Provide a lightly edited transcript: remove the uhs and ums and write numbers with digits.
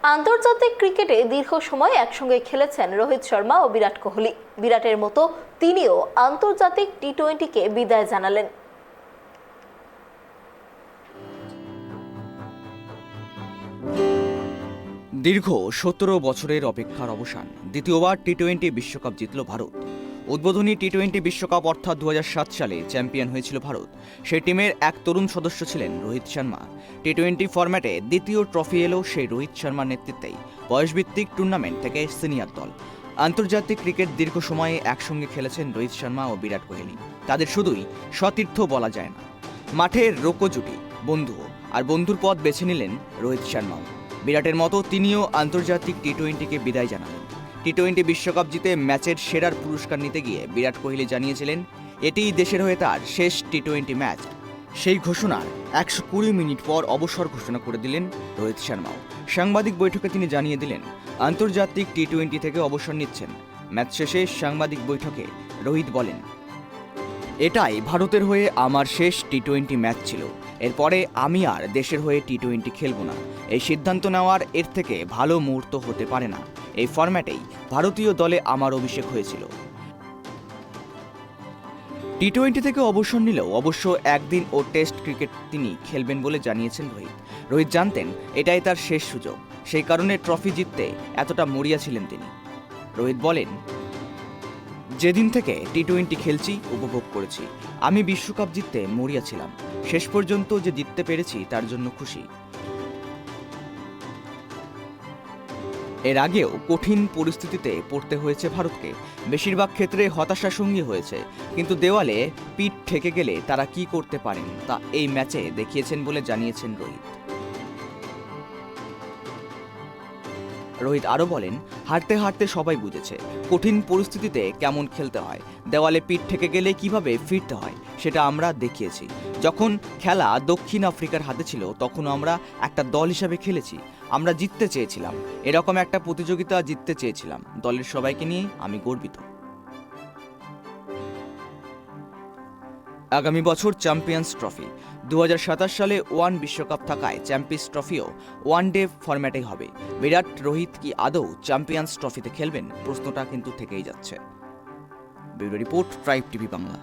আন্তর্জাতিক ক্রিকেটে দীর্ঘ সময় একসঙ্গে খেলেছেন রোহিত শর্মা ও বিরাট কোহলি। বিরাটের মতো তিনিও আন্তর্জাতিক টি-20কে বিদায় জানালেন। দীর্ঘ 17 বছরের অপেক্ষার অবসান। দ্বিতীয়বার টি-20 বিশ্বকাপ জিতল ভারত। উদ্বোধনী টি-20 বিশ্বকাপ অর্থাৎ 2007 সালে চ্যাম্পিয়ন হয়েছিল ভারত। সেই টিমের এক তরুণ সদস্য ছিলেন রোহিত শর্মা। টি-20 ফরম্যাটে দ্বিতীয় ট্রফি এলো সেই রোহিত শর্মার নেতৃত্বেই। বয়সভিত্তিক টুর্নামেন্ট থেকে সিনিয়র দল। আন্তর্জাতিক ক্রিকেট দীর্ঘ সময়ে একসঙ্গে খেলেছেন রোহিত শর্মা ও বিরাট কোহলি। তাদের শুধুই সতীর্থ বলা যায় না, মাঠের রোকো জুটি, বন্ধুও। আর বন্ধুর পথ বেছে নিলেন রোহিত শর্মাও। বিরাটের মতো তিনিও আন্তর্জাতিক টি-20কে বিদায় জানালেন। টি-20 বিশ্বকাপ জিতে ম্যাচের সেরার পুরস্কার নিতে গিয়ে বিরাট কোহলি জানিয়েছিলেন এটিই দেশের হয়ে তার শেষ টি-20 ম্যাচ। সেই ঘোষণার 120 মিনিট পর অবসর ঘোষণা করে দিলেন রোহিত শর্মাও। সাংবাদিক বৈঠকে তিনি জানিয়ে দিলেন আন্তর্জাতিক টি-20 থেকে অবসর নিচ্ছেন। ম্যাচ শেষে সাংবাদিক বৈঠকে রোহিত বলেন, এটাই ভারতের হয়ে আমার শেষ টি-20 ম্যাচ ছিল। এরপরে আমি আর দেশের হয়ে টি-20 খেলব না। এই সিদ্ধান্ত নেওয়ার এর থেকে ভালো মুহূর্ত হতে পারে না। এই ফরম্যাটেই ভারতীয় দলে আমার অভিষেক হয়েছিল। টি-20 থেকে অবসর নিলেও অবশ্য একদিন ও টেস্ট ক্রিকেট তিনি খেলবেন বলে জানিয়েছেন রোহিত। রোহিত জানতেন এটাই তার শেষ সুযোগ, সেই কারণে ট্রফি জিততে এতটা মরিয়া ছিলেন তিনি। রোহিত বলেন, যেদিন থেকে টি-20 খেলছি উপভোগ করেছি। আমি বিশ্বকাপ জিততে মরিয়া ছিলাম। শেষ পর্যন্ত যে জিততে পেরেছি তার জন্য খুশি। এর আগেও কঠিন পরিস্থিতিতে পড়তে হয়েছে ভারতকে। বেশিরভাগ ক্ষেত্রে হতাশা সঙ্গী হয়েছে, কিন্তু দেওয়ালে পিঠ ঠেকে গেলে তারা কি করতে পারেন তা এই ম্যাচে দেখিয়েছেন বলে জানিয়েছেন রোহিত। রোহিত আরও বলেন, হারতে হারতে সবাই বুঝেছে কঠিন পরিস্থিতিতে কেমন খেলতে হয়। দেওয়ালে পিঠ ঠেকে গেলে কিভাবে ফিরতে হয় সেটা আমরা দেখিয়েছি। যখন খেলা দক্ষিণ আফ্রিকার হাতে ছিল তখনও আমরা একটা দল হিসাবে খেলেছি। আমরা জিততে চেয়েছিলাম, এরকম একটা প্রতিযোগিতা জিততে চেয়েছিলাম। দলের সবাইকে নিয়ে আমি গর্বিত। আগামী বছর চ্যাম্পিয়ন্স ট্রফি। 2027 সালে ওয়ান বিশ্বকাপ থাকায় চ্যাম্পিয়ন্স ট্রফিও ওয়ান ডে ফরম্যাটেই হবে। বিরাট রোহিত কি আদৌ চ্যাম্পিয়ন্স ট্রফিতে খেলবেন? প্রশ্নটা কিন্তু থেকেই যাচ্ছে। Bureau report, tribe TV Bangla.